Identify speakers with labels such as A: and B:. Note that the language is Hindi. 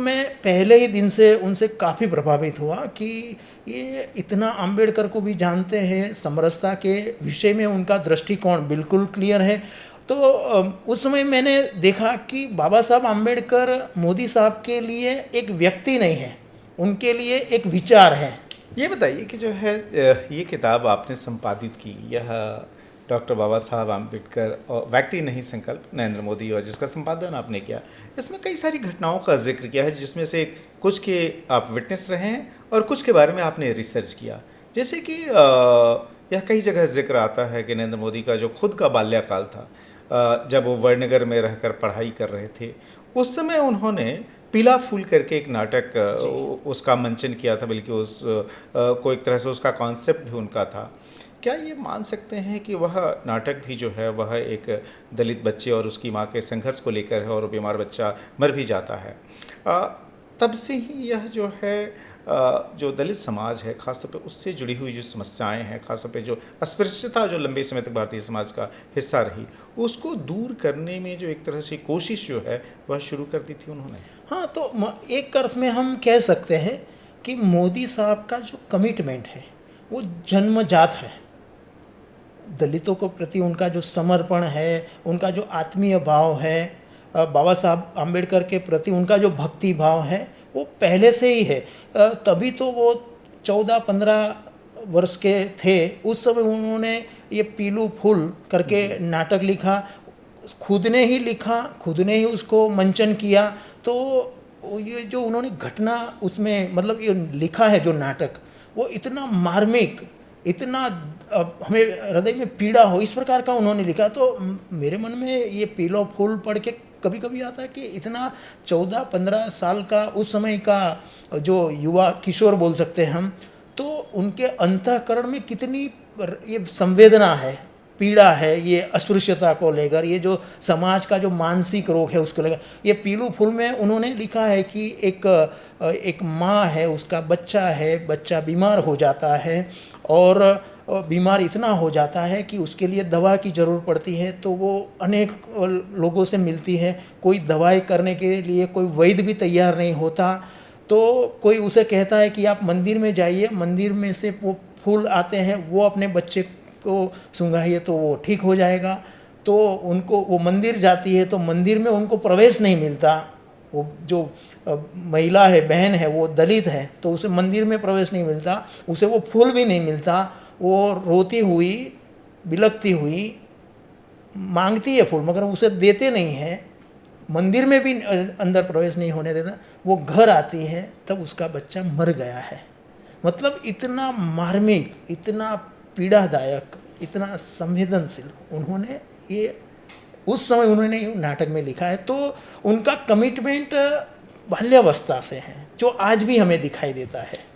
A: मैं पहले ही दिन से उनसे काफ़ी प्रभावित हुआ कि ये इतना अंबेडकर को भी जानते हैं, समरसता के विषय में उनका दृष्टिकोण बिल्कुल क्लियर है। तो उस समय मैंने देखा कि बाबा साहब अंबेडकर मोदी साहब के लिए एक व्यक्ति नहीं है, उनके लिए एक विचार है।
B: ये बताइए कि जो है ये किताब आपने संपादित की, यह डॉक्टर बाबा साहब आम्बेडकर और व्यक्ति नहीं संकल्प नरेंद्र मोदी, और जिसका संपादन आपने किया, इसमें कई सारी घटनाओं का जिक्र किया है, जिसमें से कुछ के आप विटनेस रहे हैं और कुछ के बारे में आपने रिसर्च किया। जैसे कि यह कई जगह जिक्र आता है कि नरेंद्र मोदी का जो खुद का बाल्यकाल था, जब वो वड़नगर में रहकर पढ़ाई कर रहे थे, उस समय उन्होंने पीला फूल करके एक नाटक उसका मंचन किया था, बल्कि उस को एक तरह से उसका कॉन्सेप्ट भी उनका था। क्या ये मान सकते हैं कि वह नाटक भी जो है वह एक दलित बच्चे और उसकी माँ के संघर्ष को लेकर है, और वो बीमार बच्चा मर भी जाता है। तब से ही यह जो है जो दलित समाज है, ख़ासतौर पे उससे जुड़ी हुई जो समस्याएं हैं, ख़ासतौर पे जो अस्पृश्यता जो लंबे समय तक भारतीय समाज का हिस्सा रही, उसको दूर करने में जो एक तरह से कोशिश जो है वह शुरू कर दी थी उन्होंने।
A: हाँ, तो एक अर्थ में हम कह सकते हैं कि मोदी साहब का जो कमिटमेंट है वो जन्मजात है। दलितों को प्रति उनका जो समर्पण है, उनका जो आत्मीय भाव है, बाबा साहब आम्बेडकर के प्रति उनका जो भक्ति भाव है, वो पहले से ही है। तभी तो वो 14-15 वर्ष के थे उस समय उन्होंने ये पीलू फूल करके नाटक लिखा, खुद ने ही लिखा, खुद ने ही उसको मंचन किया। तो ये जो उन्होंने घटना उसमें मतलब ये लिखा है जो नाटक, वो इतना मार्मिक, इतना हमें हृदय में पीड़ा हो इस प्रकार का उन्होंने लिखा। तो मेरे मन में ये पीला फूल पढ़ के कभी कभी आता है कि इतना 14-15 साल का उस समय का जो युवा किशोर बोल सकते हैं हम, तो उनके अंतःकरण में कितनी ये संवेदना है, पीड़ा है, ये अस्पृश्यता को लेकर, ये जो समाज का जो मानसिक रोग है उसको लेकर। ये पीलू फूल में उन्होंने लिखा है कि एक माँ है, उसका बच्चा है, बच्चा बीमार हो जाता है, और बीमार इतना हो जाता है कि उसके लिए दवा की ज़रूरत पड़ती है। तो वो अनेक लोगों से मिलती है, कोई दवाई करने के लिए कोई वैद्य भी तैयार नहीं होता। तो कोई उसे कहता है कि आप मंदिर में जाइए, मंदिर में से वो फूल आते हैं, वो अपने बच्चे को सूंघाइए तो वो ठीक हो जाएगा। तो उनको वो मंदिर जाती है तो मंदिर में उनको प्रवेश नहीं मिलता। वो जो महिला है, बहन है, वो दलित है, तो उसे मंदिर में प्रवेश नहीं मिलता, उसे वो फूल भी नहीं मिलता। वो रोती हुई, बिलखती हुई मांगती है फूल, मगर उसे देते नहीं हैं, मंदिर में भी अंदर प्रवेश नहीं होने देता। वो घर आती है तब उसका बच्चा मर गया है। मतलब इतना मार्मिक, इतना पीड़ादायक, इतना संवेदनशील उन्होंने ये उस समय उन्होंने नाटक में लिखा है। तो उनका कमिटमेंट बाल्यावस्था से है, जो आज भी हमें दिखाई देता है।